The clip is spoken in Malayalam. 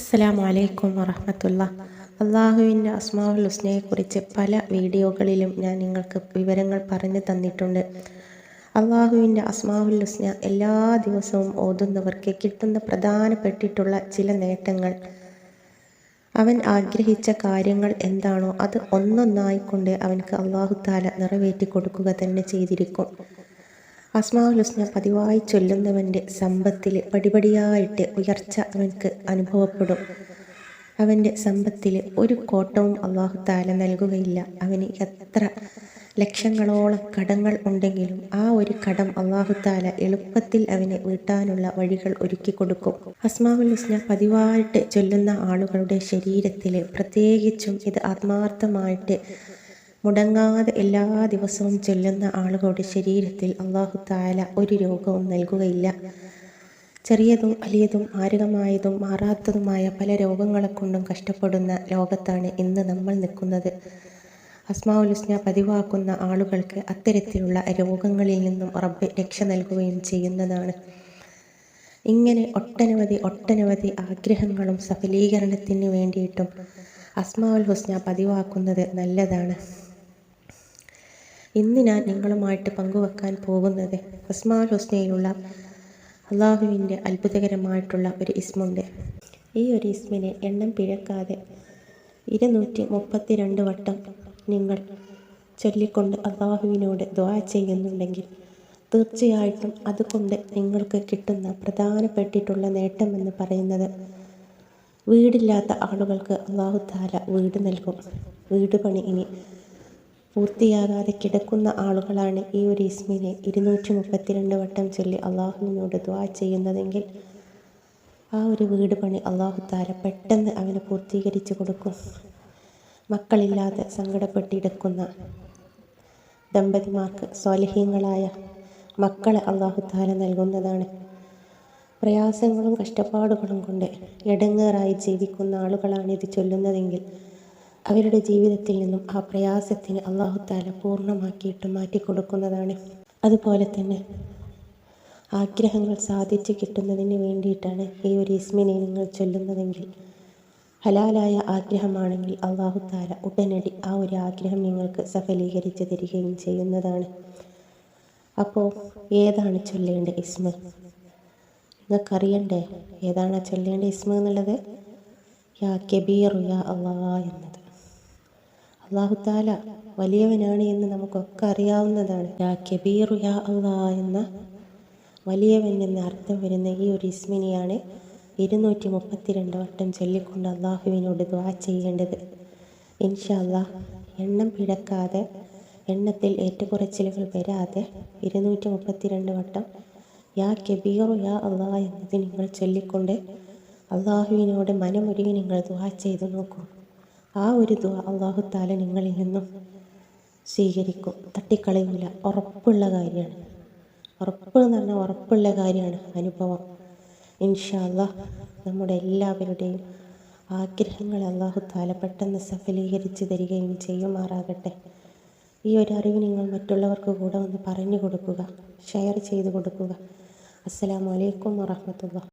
അസ്സലാമു അലൈക്കും വറഹ്മത്തുള്ളാഹി. അള്ളാഹുവിൻ്റെ അസ്മാഉൽ ഹുസ്നയെക്കുറിച്ച് പല വീഡിയോകളിലും ഞാൻ നിങ്ങൾക്ക് വിവരങ്ങൾ പറഞ്ഞു തന്നിട്ടുണ്ട്. അള്ളാഹുവിൻ്റെ അസ്മാഉൽ ഹുസ്ന എല്ലാ ദിവസവും ഓതുന്നവർക്ക് കിട്ടുന്ന പ്രധാനപ്പെട്ടിട്ടുള്ള ചില നേട്ടങ്ങൾ, അവൻ ആഗ്രഹിച്ച കാര്യങ്ങൾ എന്താണോ അത് ഒന്നൊന്നായിക്കൊണ്ട് അവൻക്ക് അള്ളാഹു താല നിറവേറ്റി കൊടുക്കുക തന്നെ ചെയ്തിരിക്കും. അസ്മാഉൽ ഹുസ്ന പതിവായി ചൊല്ലുന്നവൻ്റെ സമ്പത്തിൽ പടിപടിയായിട്ട് ഉയർച്ച അവൻക്ക് അനുഭവപ്പെടും. അവൻ്റെ സമ്പത്തിൽ ഒരു കോട്ടവും അള്ളാഹു താല നൽകുകയില്ല. അവന് എത്ര ലക്ഷങ്ങളോളം കടങ്ങൾ ഉണ്ടെങ്കിലും ആ ഒരു കടം അള്ളാഹു താല എളുപ്പത്തിൽ അവനെ വീട്ടാനുള്ള വഴികൾ ഒരുക്കി കൊടുക്കും. അസ്മാഉൽ ഹുസ്ന പതിവായിട്ട് ചൊല്ലുന്ന ആളുകളുടെ ശരീരത്തിൽ, പ്രത്യേകിച്ചും ഇത് ആത്മാർത്ഥമായിട്ട് മുടങ്ങാതെ എല്ലാ ദിവസവും ചൊല്ലുന്ന ആളുകളുടെ ശരീരത്തിൽ അള്ളാഹു താല ഒരു രോഗവും നൽകുകയില്ല. ചെറിയതും വലിയതും മാരകമായതും മാറാത്തതുമായ പല രോഗങ്ങളെ കൊണ്ടും കഷ്ടപ്പെടുന്ന ലോകത്താണ് ഇന്ന് നമ്മൾ നിൽക്കുന്നത്. അസ്മാഉൽ ഹുസ്ന പതിവാക്കുന്ന ആളുകൾക്ക് അത്തരത്തിലുള്ള രോഗങ്ങളിൽ നിന്നും റബ്ബ് രക്ഷ നൽകുകയും ചെയ്യുന്നതാണ്. ഇങ്ങനെ ഒട്ടനവധി ആഗ്രഹങ്ങളും സഫലീകരണത്തിന് വേണ്ടിയിട്ടും അസ്മാഉൽ ഹുസ്ന പതിവാക്കുന്നത് നല്ലതാണ്. ഇന്ന് ഞാൻ നിങ്ങളുമായിട്ട് പങ്കുവെക്കാൻ പോകുന്നത് അസ്മാഉൽ ഹുസ്നയിലുള്ള അള്ളാഹുവിൻ്റെ അത്ഭുതകരമായിട്ടുള്ള ഒരു ഇസ്മുണ്ട്. ഈ ഒരു ഇസ്മിനെ എണ്ണം പിഴക്കാതെ 232 വട്ടം നിങ്ങൾ ചൊല്ലിക്കൊണ്ട് അള്ളാഹുവിനോട് ദുആ ചെയ്യുന്നുണ്ടെങ്കിൽ തീർച്ചയായിട്ടും അതുകൊണ്ട് നിങ്ങൾക്ക് കിട്ടുന്ന പ്രധാനപ്പെട്ടിട്ടുള്ള നേട്ടമെന്ന് പറയുന്നത്, വീടില്ലാത്ത ആളുകൾക്ക് അള്ളാഹു താല വീട് നൽകും. വീട് പണി ഇനി പൂർത്തിയാകാതെ കിടക്കുന്ന ആളുകളാണ് ഈ ഒരു ഇസ്മിനെ 232 വട്ടം ചൊല്ലി അള്ളാഹുവിനോട് ദുആ ചെയ്യുന്നതെങ്കിൽ ആ ഒരു വീട് പണി അള്ളാഹു താല പെട്ടെന്ന് അവന് പൂർത്തീകരിച്ചു കൊടുക്കും. മക്കളില്ലാതെ സങ്കടപ്പെട്ടിടക്കുന്ന ദമ്പതിമാർക്ക് സ്വാലിഹീങ്ങളായ മക്കളെ അള്ളാഹു താല നൽകുന്നതാണ്. പ്രയാസങ്ങളും കഷ്ടപ്പാടുകളും കൊണ്ട് ഇടങ്ങേറായി ജീവിക്കുന്ന ആളുകളാണ് ഇത് ചൊല്ലുന്നതെങ്കിൽ അവരുടെ ജീവിതത്തിൽ നിന്നും ആ പ്രയാസത്തിന് അള്ളാഹു താല പൂർണ്ണമാക്കിയിട്ട് മാറ്റിക്കൊടുക്കുന്നതാണ്. അതുപോലെ തന്നെ ആഗ്രഹങ്ങൾ സാധിച്ചു കിട്ടുന്നതിന് വേണ്ടിയിട്ടാണ് ഈ ഒരു ഇസ്മിനെ നിങ്ങൾ ചൊല്ലുന്നതെങ്കിൽ, ഹലാലായ ആഗ്രഹമാണെങ്കിൽ അള്ളാഹു താല ഉടനടി ആ ഒരു ആഗ്രഹം നിങ്ങൾക്ക് സഫലീകരിച്ച് തരികയും ചെയ്യുന്നതാണ്. അപ്പോൾ ഏതാണ് ചൊല്ലേണ്ട ഇസ്മ? നിങ്ങൾക്കറിയണ്ടേ ഏതാണ് ചൊല്ലേണ്ട ഇസ്മ എന്നുള്ളത്? യാ കബീറു യാ അള്ളാ എന്നത്. അള്ളാഹു താല വലിയവനാണ് എന്ന് നമുക്കൊക്കെ അറിയാവുന്നതാണ്. യാ കബീറു യാ അള്ളാ എന്ന വലിയവൻ എന്ന അർത്ഥം വരുന്ന ഈ ഒരു ഇസ്മിനെയാണ് 232 വട്ടം ചൊല്ലിക്കൊണ്ട് അള്ളാഹുവിനോട് ദുആ ചെയ്യേണ്ടത്. ഇൻഷാ അല്ലാഹ് എണ്ണം പിഴക്കാതെ, എണ്ണത്തിൽ ഏറ്റക്കുറച്ചിലുകൾ വരാതെ 232 വട്ടം യാ കബീറു യാ അള്ളാ എന്നത് നിങ്ങൾ ചൊല്ലിക്കൊണ്ട് അള്ളാഹുവിനോട് മനമൊരുങ്ങി നിങ്ങൾ ദുആ ചെയ്തു നോക്കൂ. ആ ഒരു ദുആ അള്ളാഹു താല നിങ്ങളിൽ നിന്നും സ്വീകരിക്കും, തട്ടിക്കളയില്ല. ഉറപ്പുള്ള കാര്യമാണ്. ഉറപ്പ് എന്ന് പറഞ്ഞാൽ ഉറപ്പുള്ള കാര്യമാണ് അനുഭവം. ഇൻഷാ അല്ലാഹ് നമ്മുടെ എല്ലാവരുടെയും ആഗ്രഹങ്ങൾ അള്ളാഹു താല പെട്ടെന്ന് സഫലീകരിച്ച് തരികയും ചെയ്യുമാറാകട്ടെ. ഈ ഒരു അറിവ് നിങ്ങൾ മറ്റുള്ളവർക്ക് കൂടെ ഒന്ന് പറഞ്ഞു കൊടുക്കുക, ഷെയർ ചെയ്ത് കൊടുക്കുക. അസ്സലാമു അലൈക്കും വറഹ്മത്തുള്ളാഹി.